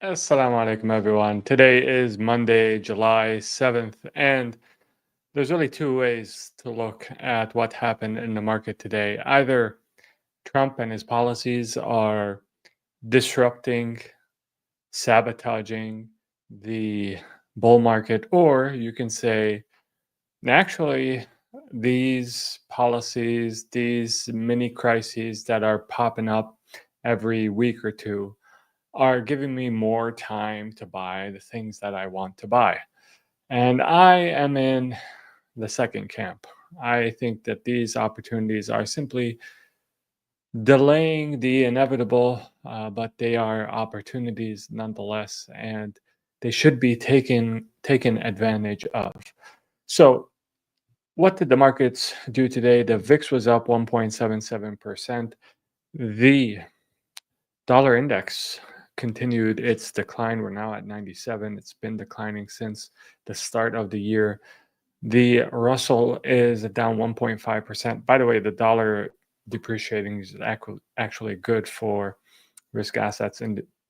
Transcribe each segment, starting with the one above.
Assalamu alaikum, everyone. Today is Monday, July 7th, and there's really two ways to look at what happened in the market today. Either Trump and his policies are disrupting, sabotaging the bull market, or you can say, actually, these policies, these mini crises that are popping up every week or two are giving me more time to buy the things that I want to buy. And I am in the second camp. I think that these opportunities are simply delaying the inevitable, but they are opportunities nonetheless, and they should be taken advantage of. So, what did the markets do today? The VIX was up 1.77%. The dollar index continued its decline. We're now at 97. It's been declining since the start of the year. The Russell is down 1.5%. By the way, the dollar depreciating is actually good for risk assets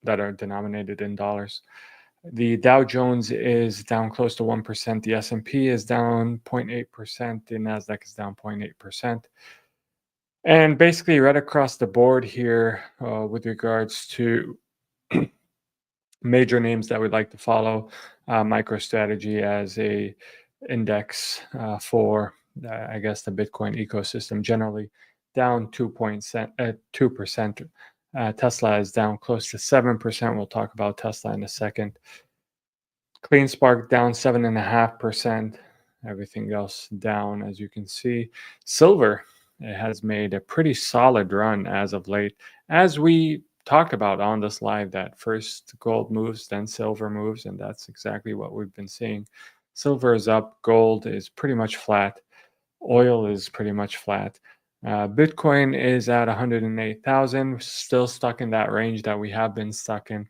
that are denominated in dollars. The Dow Jones is down close to 1%. The S&P is down 0.8%. The Nasdaq is down 0.8%. And basically, right across the board here, with regards to major names that we'd like to follow, MicroStrategy as a index for, I guess, the Bitcoin ecosystem generally, down 2%. Tesla is down close to 7%. We'll talk about Tesla in a second. CleanSpark down 7.5%. Everything else down, as you can see. Silver, it has made a pretty solid run as of late. As we talked about on this live, that first gold moves, then silver moves, and that's exactly what we've been seeing. Silver is up, gold is pretty much flat, oil is pretty much flat. Bitcoin is at 108,000, still stuck in that range that we have been stuck in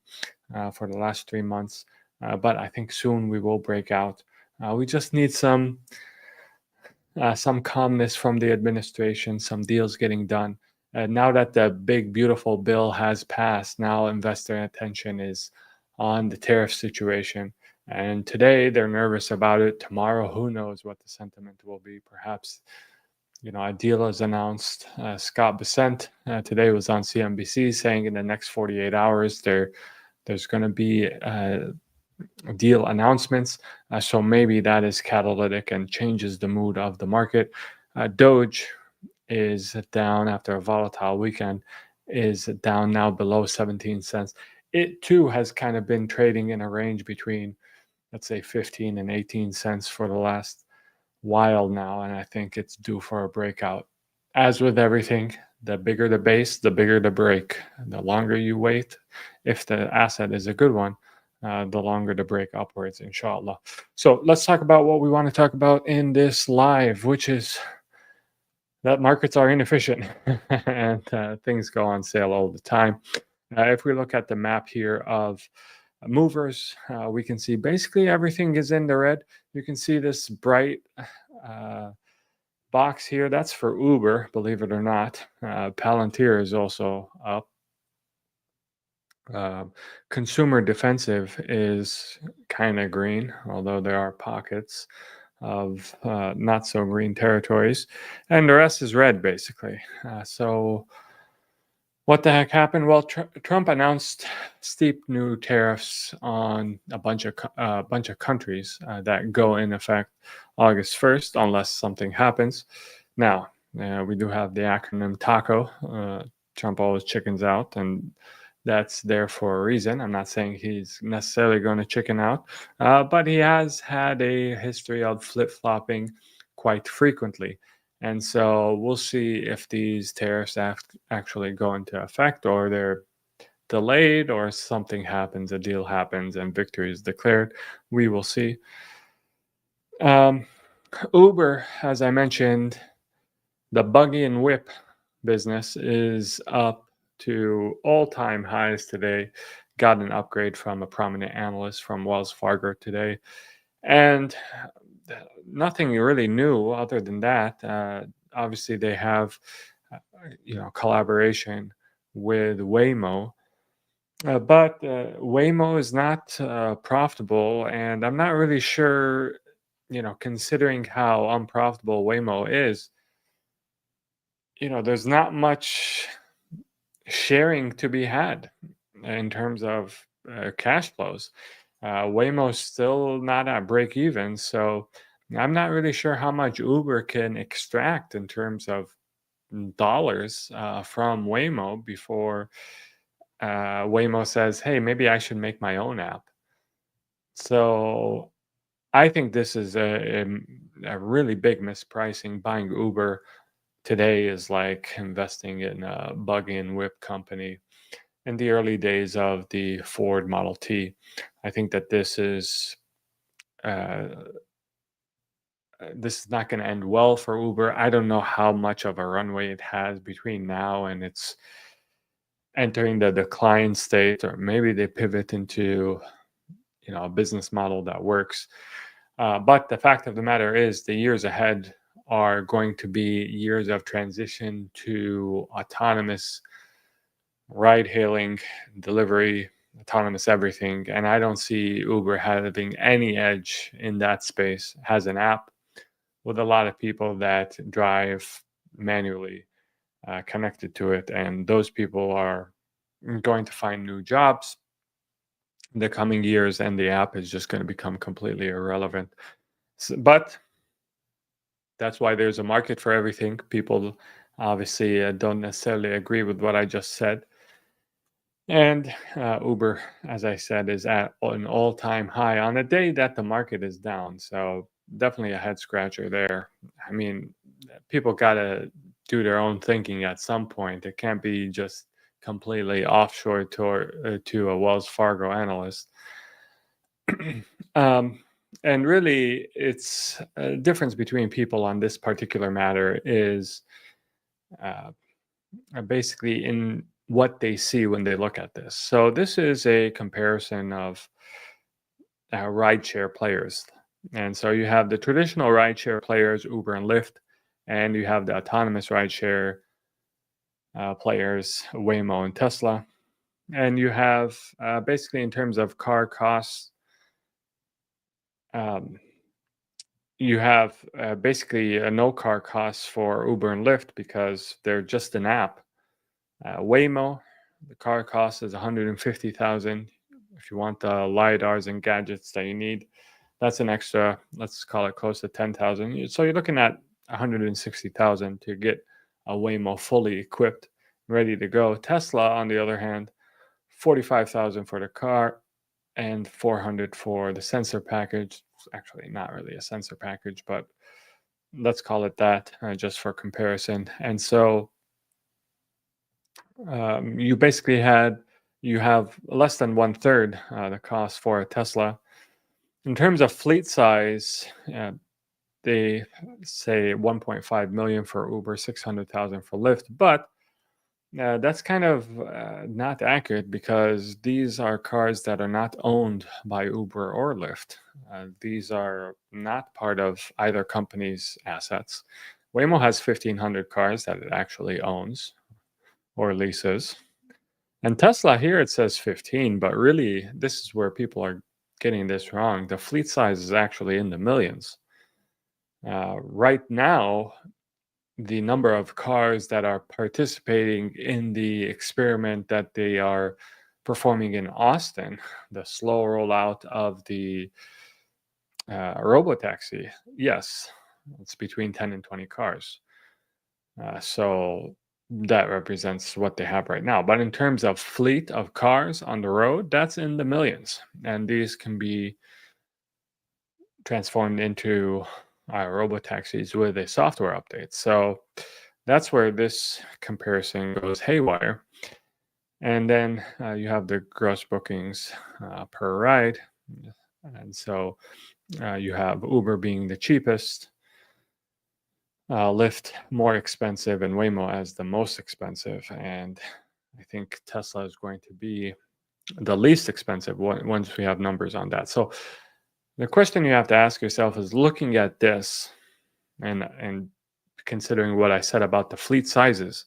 for the last 3 months. But I think soon we will break out. We just need some calmness from the administration, some deals getting done. Now that the big, beautiful bill has passed, now investor attention is on the tariff situation. And today they're nervous about it. Tomorrow, who knows what the sentiment will be. Perhaps, a deal is announced. Scott Besant today was on CNBC saying in the next 48 hours there's going to be deal announcements. So maybe that is catalytic and changes the mood of the market. Doge is down after a volatile weekend, is down now below 17 cents. It too has kind of been trading in a range between, let's say, 15 and 18 cents for the last while now, and I think it's due for a breakout. As with everything, the bigger the base, the bigger the break. The longer you wait, if the asset is a good one, the longer the break upwards, inshallah. So let's talk about what we want to talk about in this live, which is that markets are inefficient and things go on sale all the time. If we look at the map here of movers, we can see basically everything is in the red. You can see this bright box here. That's for Uber, believe it or not. Palantir is also up. Consumer defensive is kind of green, although there are pockets of not so green territories, and the rest is red basically. So what the heck happened? Well, Trump announced steep new tariffs on a bunch of countries that go in effect August 1st, unless something happens. Now, we do have the acronym TACO. Trump always chickens out, and that's there for a reason. I'm not saying he's necessarily going to chicken out, but he has had a history of flip-flopping quite frequently. And so we'll see if these tariffs actually go into effect, or they're delayed, or something happens, a deal happens, and victory is declared. We will see. Uber, as I mentioned, the buggy and whip business is up to all-time highs today. Got an upgrade from a prominent analyst from Wells Fargo today. And nothing really new other than that. Obviously, they have, collaboration with Waymo. But Waymo is not profitable, and I'm not really sure, considering how unprofitable Waymo is, there's not much sharing to be had in terms of cash flows. Waymo's still not at break even, so I'm not really sure how much Uber can extract in terms of dollars from Waymo before Waymo says, "Hey, maybe I should make my own app." So I think this is a really big mispricing. Buying Uber today is like investing in a buggy and whip company in the early days of the Ford Model T. I think that uh, this is not going to end well for Uber. I don't know how much of a runway it has between now and it's entering the decline state, or maybe they pivot into a business model that works. But the fact of the matter is, the years ahead are going to be years of transition to autonomous ride hailing, delivery, autonomous everything. And I don't see Uber having any edge in that space. It has an app with a lot of people that drive manually connected to it. And those people are going to find new jobs in the coming years, and the app is just going to become completely irrelevant. But that's why there's a market for everything. People obviously don't necessarily agree with what I just said. And Uber, as I said, is at an all-time high on a day that the market is down. So definitely a head scratcher there. I mean, people got to do their own thinking at some point. It can't be just completely offshore to a Wells Fargo analyst. um, and really, it's a difference between people on this particular matter is uh, basically in what they see when they look at this. So this is a comparison of rideshare players. And so you have the traditional rideshare players, Uber and Lyft, and you have the autonomous rideshare players, Waymo and Tesla. And you have basically in terms of car costs, um, you have basically no car costs for Uber and Lyft because they're just an app. Waymo, the car cost is 150,000. If you want the lidars and gadgets that you need, that's an extra. Let's call it close to 10,000. So you're looking at 160,000 to get a Waymo fully equipped, ready to go. Tesla, on the other hand, 45,000 for the car and 400 for the sensor package. It's actually not really a sensor package, but let's call it that just for comparison. And so you basically you have less than one third the cost for a Tesla. In terms of fleet size, they say 1.5 million for Uber, 600,000 for Lyft, but that's kind of not accurate because these are cars that are not owned by Uber or Lyft. These are not part of either company's assets. Waymo has 1,500 cars that it actually owns or leases. And Tesla here it says 15, but really this is where people are getting this wrong. The fleet size is actually in the millions. Right now, the number of cars that are participating in the experiment that they are performing in Austin, the slow rollout of the Robotaxi, yes, it's between 10 and 20 cars. So that represents what they have right now. But in terms of fleet of cars on the road, that's in the millions. And these can be transformed into robotaxis with a software update. So that's where this comparison goes haywire. And then you have the gross bookings per ride. And so you have Uber being the cheapest, Lyft more expensive, and Waymo as the most expensive. And I think Tesla is going to be the least expensive once we have numbers on that. So the question you have to ask yourself is, looking at this and considering what I said about the fleet sizes,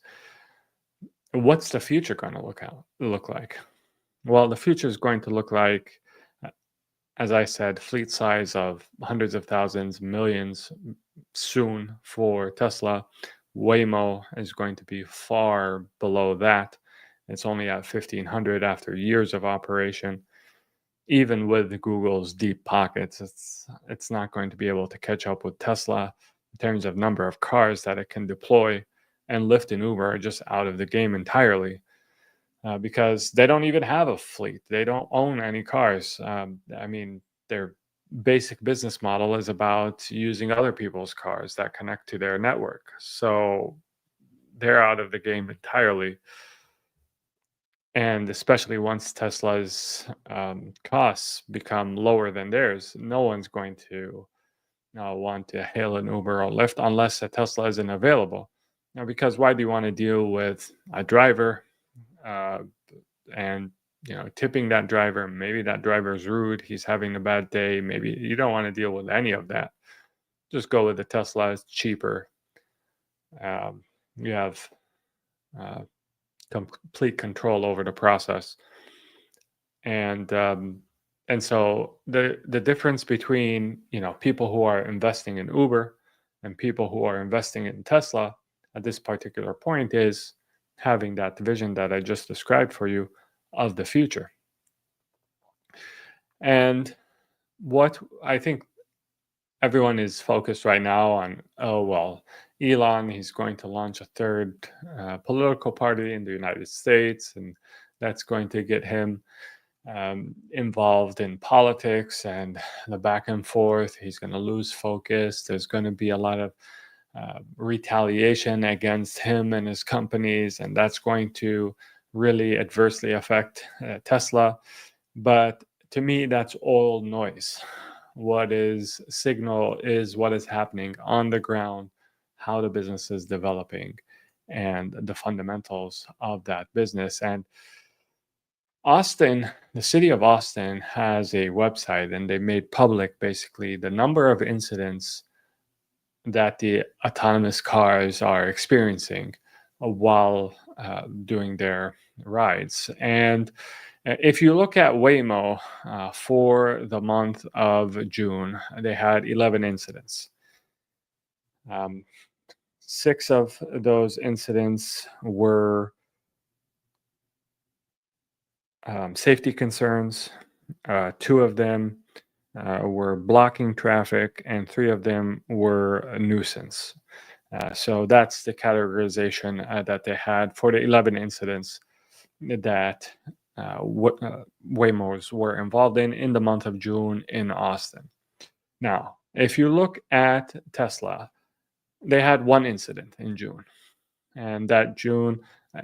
what's the future going to look like? Well, the future is going to look like, uh, as I said, fleet size of hundreds of thousands, millions soon for Tesla. Waymo is going to be far below that. It's only at 1,500 after years of operation. Even with Google's deep pockets, it's not going to be able to catch up with Tesla in terms of number of cars that it can deploy. And Lyft and Uber are just out of the game entirely, because they don't even have a fleet. They don't own any cars. I mean, their basic business model is about using other people's cars that connect to their network. So they're out of the game entirely. And especially once Tesla's costs become lower than theirs, no one's going to want to hail an Uber or Lyft unless a Tesla isn't available. Now, because why do you want to deal with a driver, uh, and tipping that driver? Maybe that driver is rude. He's having a bad day. Maybe you don't want to deal with any of that. Just go with the Tesla. It's cheaper. You have uh, complete control over the process. And so the difference between people who are investing in Uber and people who are investing in Tesla at this particular point is having that vision that I just described for you of the future. And what I think everyone is focused right now on, oh well, Elon, he's going to launch a third political party in the United States, and that's going to get him involved in politics and the back and forth. He's going to lose focus. There's going to be a lot of retaliation against him and his companies, and that's going to really adversely affect Tesla. But to me, that's all noise. What is signal is what is happening on the ground, how the business is developing, and the fundamentals of that business. And Austin, the city of Austin has a website, and they made public basically the number of incidents that the autonomous cars are experiencing while doing their rides. And if you look at Waymo for the month of June, they had 11 incidents. 6 of those incidents were safety concerns. 2 of them were blocking traffic, and 3 of them were a nuisance. So that's the categorization that they had for the 11 incidents that Waymos were involved in the month of June in Austin. Now, if you look at Tesla, they had 1 incident in June, and that June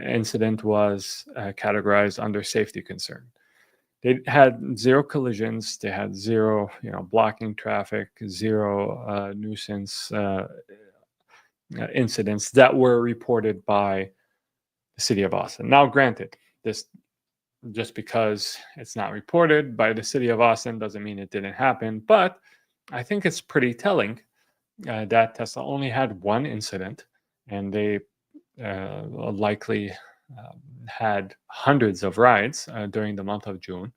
incident was categorized under safety concern. They had 0 collisions. They had 0, blocking traffic, 0 nuisance incidents that were reported by the city of Austin. Now, granted, this just because it's not reported by the city of Austin doesn't mean it didn't happen. But I think it's pretty telling that Tesla only had 1 incident, and they likely had hundreds of rides during the month of June.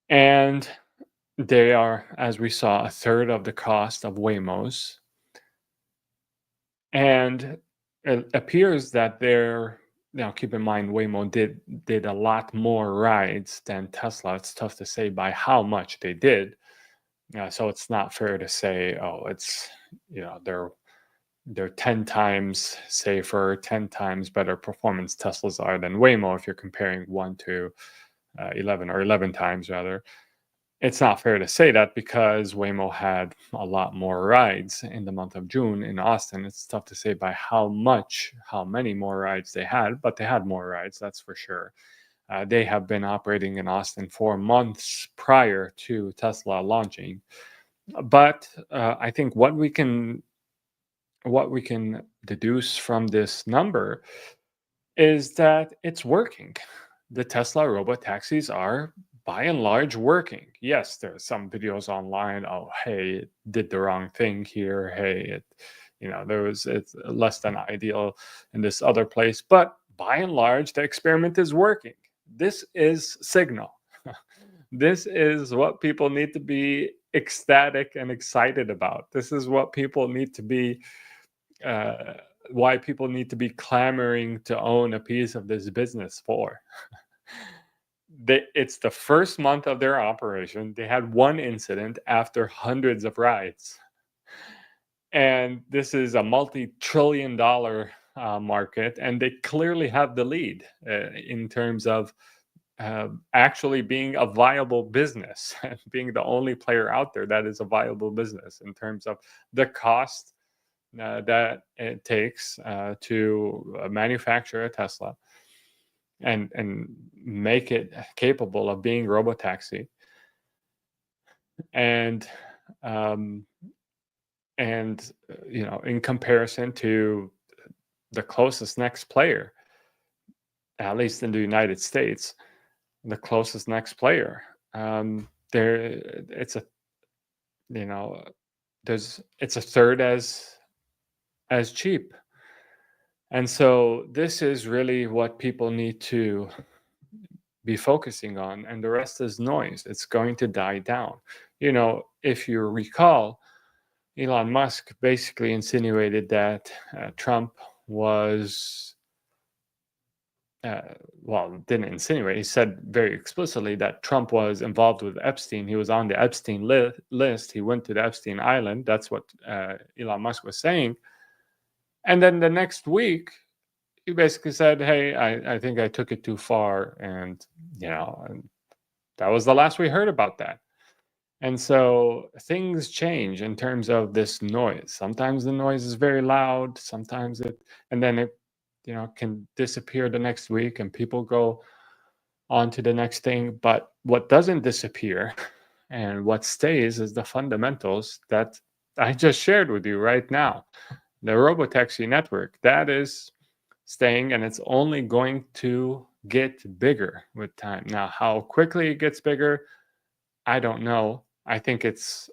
And they are, as we saw, a third of the cost of Waymos. And it appears that they're, now keep in mind, Waymo did a lot more rides than Tesla. It's tough to say by how much they did. So it's not fair to say, oh, it's, they're 10 times safer, 10 times better performance Teslas are than Waymo if you're comparing 1 to 11, or 11 times rather. It's not fair to say that because Waymo had a lot more rides in the month of June in Austin. It's tough to say by how many more rides they had, but they had more rides, that's for sure. They have been operating in Austin for months prior to Tesla launching. But I think what we can deduce from this number is that it's working. The Tesla robotaxis are by and large working. Yes, there are some videos online. Oh, hey, it did the wrong thing here. Hey, it's less than ideal in this other place. But by and large, the experiment is working. This is signal. This is what people need to be ecstatic and excited about. This is what people need to be, uh, why people need to be clamoring to own a piece of this business for. It's the first month of their operation. They had one incident after hundreds of rides. And this is a multi-trillion-dollar market, and they clearly have the lead in terms of actually being a viable business, being the only player out there that is a viable business in terms of the cost that it takes to manufacture a Tesla and make it capable of being Robotaxi. And in comparison to the closest next player, at least in the United States, the closest next player, there it's a it's a third as cheap. And so this is really what people need to be focusing on, and the rest is noise. It's going to die down. If you recall, Elon Musk basically insinuated that Trump was, didn't insinuate. He said very explicitly that Trump was involved with Epstein. He was on the Epstein list. He went to the Epstein Island. That's what Elon Musk was saying. And then the next week, he basically said, "Hey, I think I took it too far," and that was the last we heard about that. And so things change in terms of this noise. Sometimes the noise is very loud. Sometimes and then it, can disappear the next week, and people go on to the next thing. But what doesn't disappear, and what stays, is the fundamentals that I just shared with you right now. The Robotaxi network, that is staying, and it's only going to get bigger with time. Now, how quickly it gets bigger, I don't know. I think it's,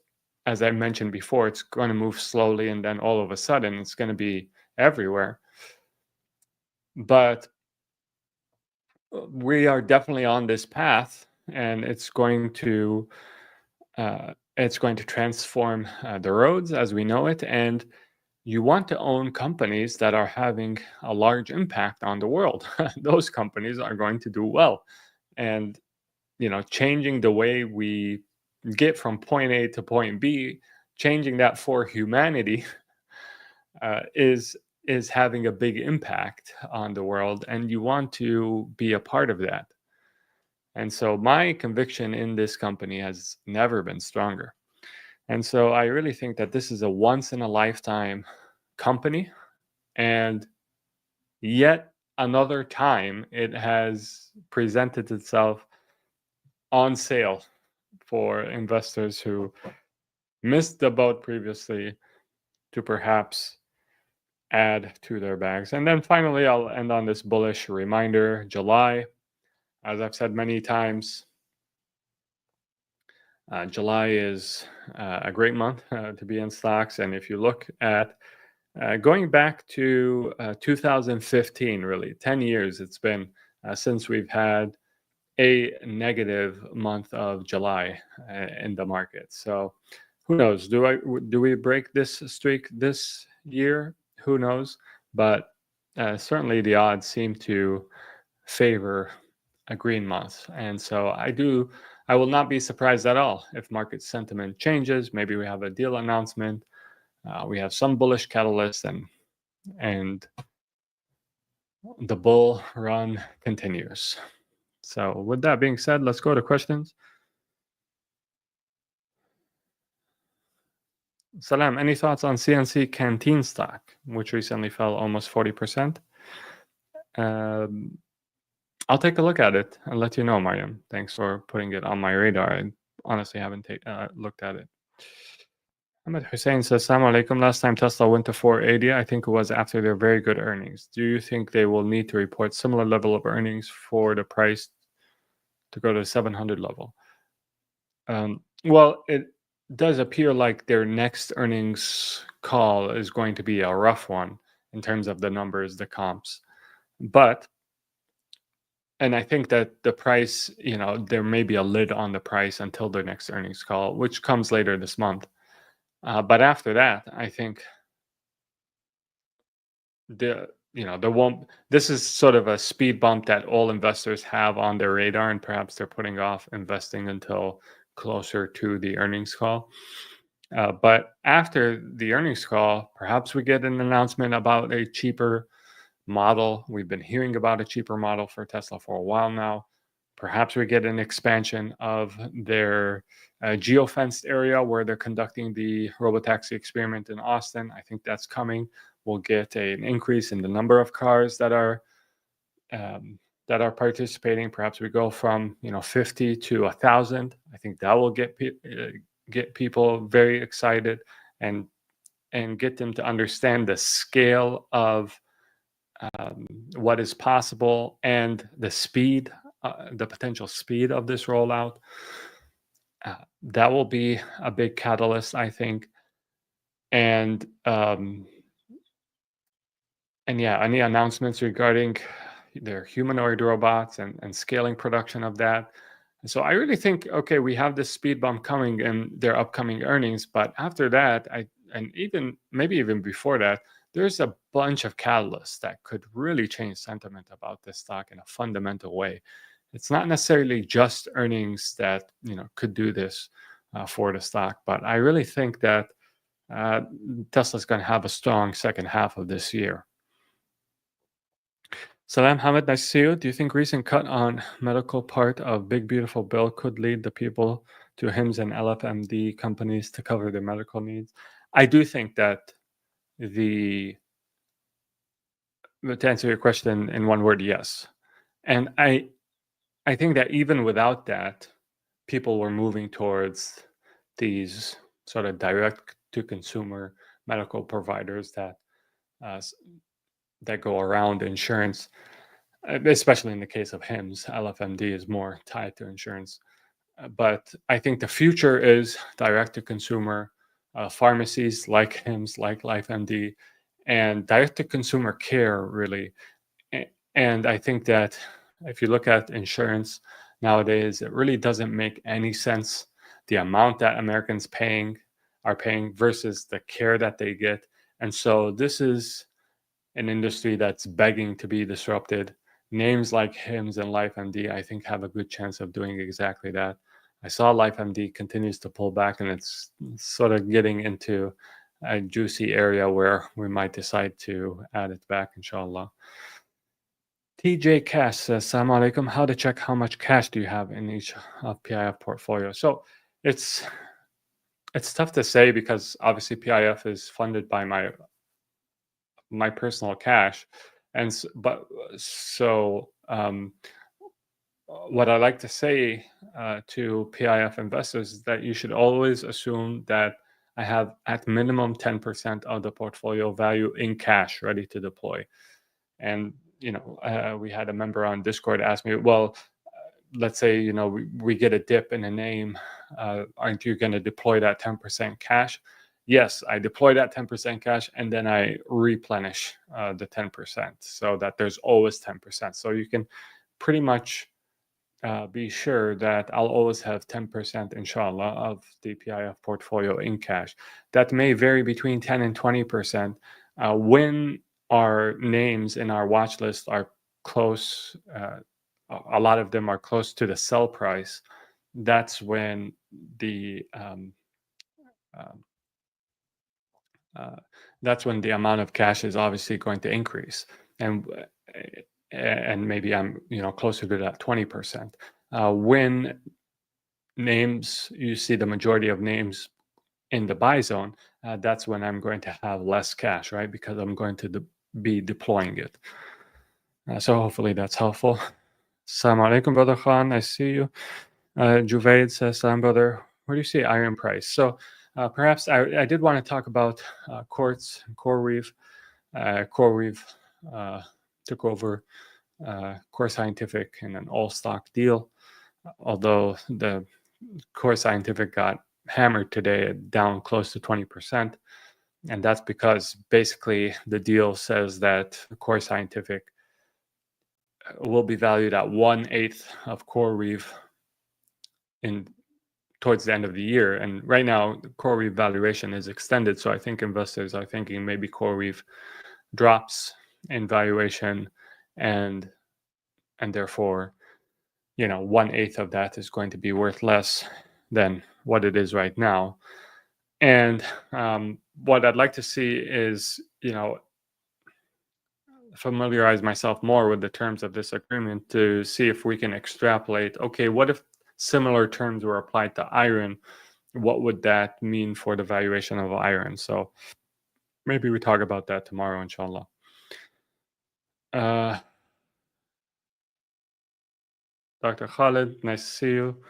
as I mentioned before, it's going to move slowly, and then all of a sudden it's going to be everywhere. But we are definitely on this path, and it's going to transform the roads as we know it. And you want to own companies that are having a large impact on the world. Those companies are going to do well, and changing the way we get from point A to point B, changing that for humanity is having a big impact on the world, and you want to be a part of that. And so my conviction in this company has never been stronger. And so I really think that this is a once in a lifetime company, and yet another time it has presented itself on sale for investors who missed the boat previously to perhaps add to their bags. And then finally, I'll end on this bullish reminder. July, as I've said many times, July is a great month to be in stocks. And if you look at going back to 2015, really 10 years it's been since we've had a negative month of July in the market. So who knows? Do we break this streak this year? Who knows? But certainly the odds seem to favor a green month, and so I will not be surprised at all if market sentiment changes. Maybe we have a deal announcement. We have some bullish catalyst, and the bull run continues. So with that being said, let's go to questions. Salam, any thoughts on CNC Canteen stock, which recently fell almost 40%? I'll take a look at it and let you know, Mariam. Thanks for putting it on my radar. I honestly haven't looked at it. Ahmed Hussein says, Assalamu alaikum. Last time Tesla went to 480, I think it was after their very good earnings. Do you think they will need to report similar level of earnings for the price to go to the 700 level? Well, it does appear like their next earnings call is going to be a rough one in terms of the numbers, the comps. But And I think that the price, there may be a lid on the price until their next earnings call, which comes later this month. But after that, I think there won't. This is sort of a speed bump that all investors have on their radar, and perhaps they're putting off investing until closer to the earnings call. But after the earnings call, perhaps we get an announcement about a cheaper model. We've been hearing about a cheaper model for Tesla for a while now. Perhaps we get an expansion of their geofenced area where they're conducting the Robotaxi experiment in Austin. I think that's coming. We'll get an increase in the number of cars um, that are participating. Perhaps we go from 50 to 1,000. I think that will get people very excited and get them to understand the scale of what is possible and the speed, the potential speed of this rollout. That will be a big catalyst, I think. And yeah, any announcements regarding their humanoid robots and scaling production of that. So I really think, okay, we have this speed bump coming in their upcoming earnings, but after that, and even maybe even before that, there's a bunch of catalysts that could really change sentiment about this stock in a fundamental way. It's not necessarily just earnings that could do this for the stock, but I really think that Tesla's going to have a strong second half of this year. Salam Hamid, nice to see you. Do you think recent cut on medical part of Big Beautiful Bill could lead the people to HIMSS and LFMD companies to cover their medical needs? I do think that to answer your question in one word, yes. And I think that even without that, people were moving towards these sort of direct to consumer medical providers that go around insurance. Especially in the case of HIMSS, LFMD is more tied to insurance. But I think the future is direct to consumer pharmacies like HIMSS, like LifeMD, and direct to consumer care, really. And I think that if you look at insurance nowadays, it really doesn't make any sense the amount that Americans are paying versus the care that they get. And so this is an industry that's begging to be disrupted. Names like HIMSS and LifeMD, I think, have a good chance of doing exactly that. I saw LifeMD continues to pull back, and it's sort of getting into a juicy area where we might decide to add it back, inshallah. TJ Cash says, Assalamu alaikum. How to check how much cash do you have in each PIF portfolio? So it's tough to say because obviously PIF is funded by my personal cash, and what I like to say to PIF investors is that you should always assume that I have at minimum 10% of the portfolio value in cash ready to deploy. And we had a member on Discord ask me, well, let's say we get a dip in a name, aren't you going to deploy that 10% cash? Yes, I deploy that 10% cash and then I replenish the 10% so that there's always 10%. So you can pretty much be sure that I'll always have 10%, inshallah, of the PIF portfolio in cash. That may vary between 10 and 20%. When our names in our watch list are close, a lot of them are close to the sell price, that's when the amount of cash is obviously going to increase, and maybe I'm closer to that 20%. When names, you see the majority of names in the buy zone, that's when I'm going to have less cash, right? Because I'm going to be deploying it. So hopefully that's helpful. Assalamu alaikum, Brother Khan. I see you. Juvaid says, Salam, brother. Where do you see iron price? So perhaps I did want to talk about Quartz and CoreWeave. CoreWeave took over Core Scientific in an all-stock deal, although the Core Scientific got hammered today, down close to 20%. And that's because basically the deal says that Core Scientific will be valued at 1/8 of CoreWeave in towards the end of the year. And right now, the CoreWeave valuation is extended, so I think investors are thinking maybe CoreWeave drops in valuation, and therefore, 1/8 of that is going to be worth less than what it is right now. And what I'd like to see is, familiarize myself more with the terms of this agreement to see if we can extrapolate. Okay, what if similar terms were applied to iron? What would that mean for the valuation of iron? So maybe we talk about that tomorrow, inshallah. Uh, Dr. Khalid, nice to see you.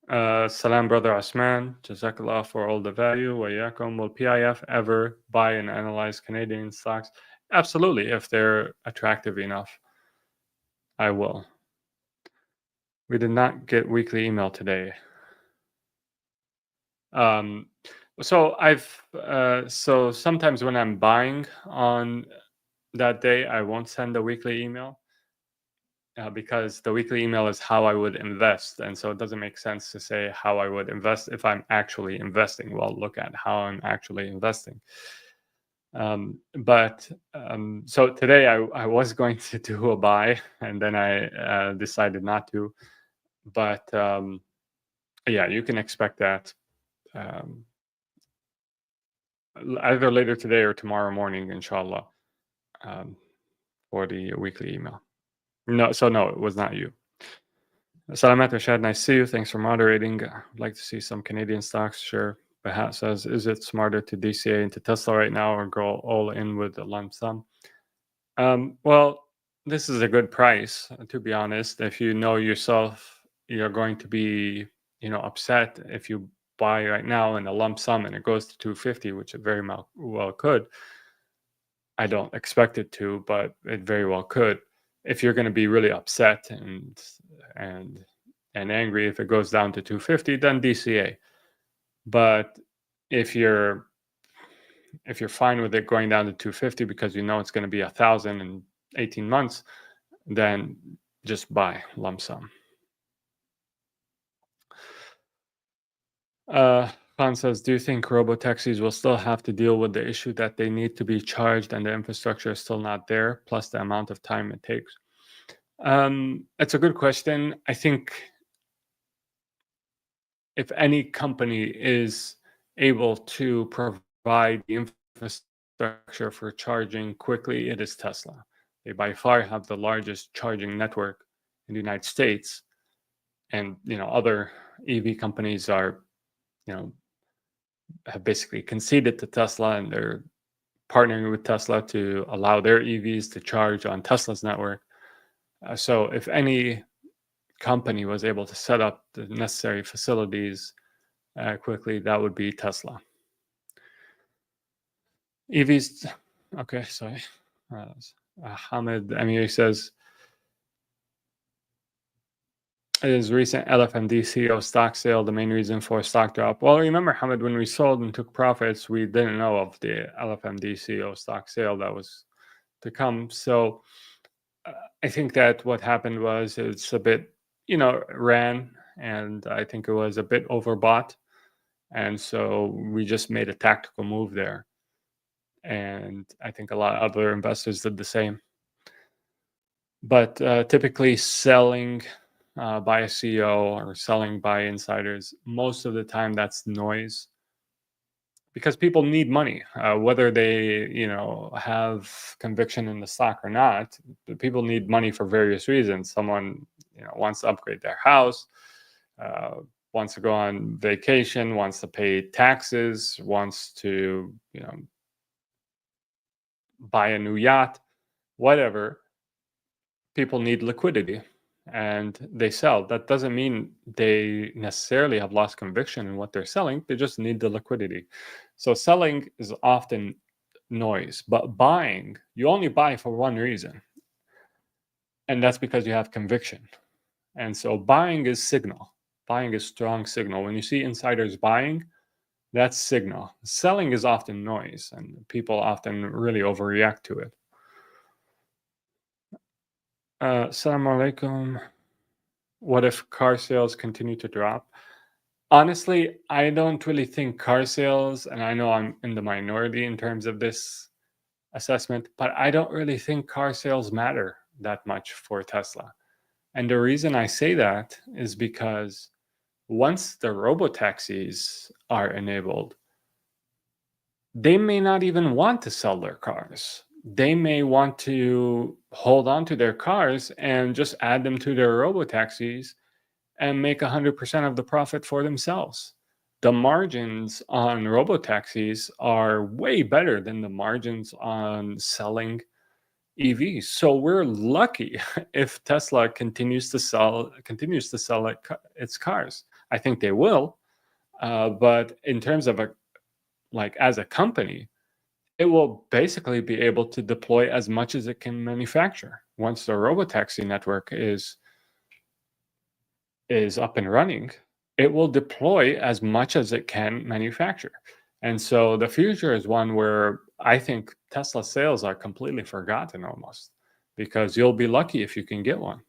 Salam, brother Osman. Jazakallah for all the value. Wayakum. Will PIF ever buy and analyze Canadian stocks? Absolutely, if they're attractive enough, I will. We did not get weekly email today. So so sometimes when I'm buying on that day, I won't send a weekly email. Because the weekly email is how I would invest. And so it doesn't make sense to say how I would invest if I'm actually investing. Well, look at how I'm actually investing. So today I was going to do a buy, and then I decided not to. But yeah, you can expect that either later today or tomorrow morning, inshallah, for the weekly email. No, it was not you. Salamat Rashad, nice to see you. Thanks for moderating. I'd like to see some Canadian stocks. Sure. Behat says, is it smarter to DCA into Tesla right now or go all in with the lump sum? Well, this is a good price, to be honest. If you know yourself, you're going to be, upset if you buy right now in a lump sum and it goes to 250, which it very well could. I don't expect it to, but it very well could. If you're going to be really upset and angry if it goes down to 250, then DCA. But if you're fine with it going down to 250 because you know it's going to be 1,000 in 18 months, then just buy lump sum. Khan says, do you think robotaxis will still have to deal with the issue that they need to be charged and the infrastructure is still not there, plus the amount of time it takes? It's a good question. I think if any company is able to provide the infrastructure for charging quickly, it is Tesla. They by far have the largest charging network in the United States. And, other EV companies are, have basically conceded to Tesla, and they're partnering with Tesla to allow their EVs to charge on Tesla's network. So if any company was able to set up the necessary facilities quickly, that would be Tesla. EVs, okay, sorry. Hamid Amir says, is recent LFMD CEO stock sale the main reason for stock drop? Well, remember, Hamid, when we sold and took profits, we didn't know of the LFMD CEO stock sale that was to come. So I think that what happened was it's a bit, ran, and I think it was a bit overbought. And so we just made a tactical move there. And I think a lot of other investors did the same. But typically selling by a CEO or selling by insiders, most of the time that's noise, because people need money, whether they have conviction in the stock or not. People need money for various reasons. Someone wants to upgrade their house, wants to go on vacation, wants to pay taxes, wants to buy a new yacht, whatever. People need liquidity, and they sell. That doesn't mean they necessarily have lost conviction in what they're selling. They just need the liquidity. So selling is often noise, but buying, you only buy for one reason, and that's because you have conviction. And so buying is signal. Buying is strong signal. When you see insiders buying, that's signal. Selling is often noise, and people often really overreact to it. Assalamu alaikum. What if car sales continue to drop? Honestly, I don't really think car sales, and I know I'm in the minority in terms of this assessment, but I don't really think car sales matter that much for Tesla. And the reason I say that is because once the robotaxis are enabled, they may not even want to sell their cars. They may want to hold on to their cars and just add them to their robotaxis and make 100% of the profit for themselves. The margins on robotaxis are way better than the margins on selling EVs. So we're lucky if Tesla continues to sell its cars. I think they will, but in terms of as a company, it will basically be able to deploy as much as it can manufacture. Once the robotaxi network is up and running, it will deploy as much as it can manufacture. And so the future is one where I think Tesla sales are completely forgotten almost, because you'll be lucky if you can get one.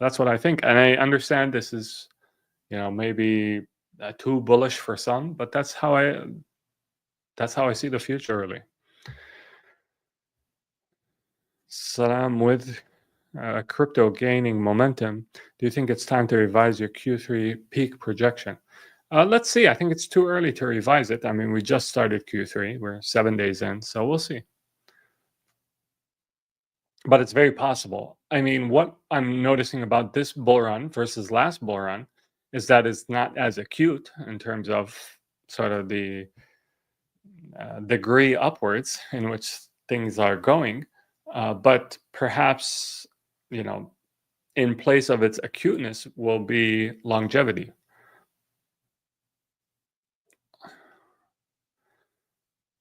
That's what I think. And I understand this is, maybe too bullish for some, but that's how I see the future really. Salam, with crypto gaining momentum, do you think it's time to revise your Q3 peak projection? Let's see. I think it's too early to revise it. I mean, we just started Q3. We're 7 days in, so we'll see. But it's very possible. I mean, what I'm noticing about this bull run versus last bull run is that it's not as acute in terms of sort of the degree upwards in which things are going. But perhaps, in place of its acuteness will be longevity.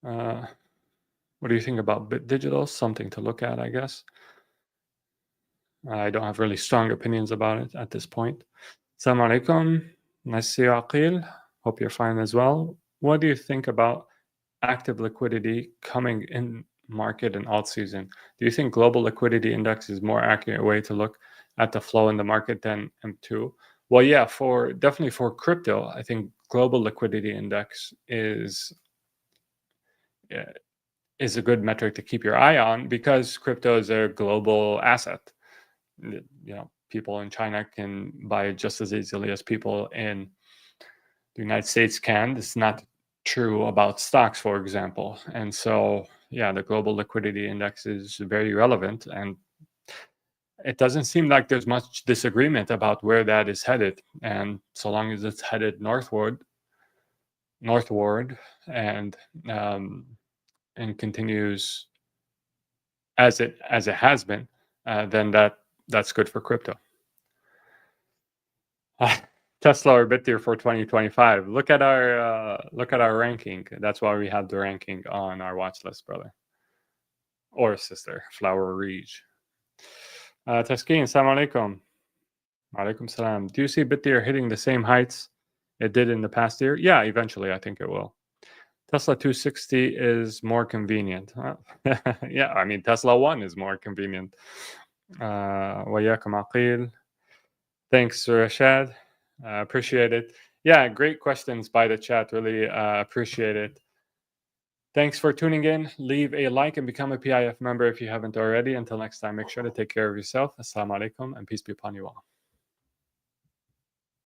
What do you think about Digital? Something to look at, I guess. I don't have really strong opinions about it at this point. Assalamu alaikum. Nice to see you, Aqil. Hope you're fine as well. What do you think about active liquidity coming in market in alt season? Do you think global liquidity index is more accurate way to look at the flow in the market than M2? Well, yeah, definitely for crypto, I think global liquidity index is a good metric to keep your eye on, because crypto is a global asset. People in China can buy it just as easily as people in the United States can. It's not true about stocks, for example. And so, yeah, the global liquidity index is very relevant, and it doesn't seem like there's much disagreement about where that is headed. And so long as it's headed northward, and continues as it has been, then that's good for crypto. Tesla or Bitdeer for 2025. Look at our ranking. That's why we have the ranking on our watch list, brother or sister. Flower Ridge. Taskeen, assalamu alaikum. Alaikum salam. Do you see Bitdeer hitting the same heights it did in the past year? Yeah, eventually I think it will. Tesla 260 is more convenient. Yeah, I mean, Tesla 1 is more convenient. Wayakum Aqil. Thanks, Rashad. Appreciate it. Yeah, great questions by the chat. Really appreciate it. Thanks for tuning in. Leave a like and become a PIF member if you haven't already. Until next time, make sure to take care of yourself. Assalamu alaikum and peace be upon you all.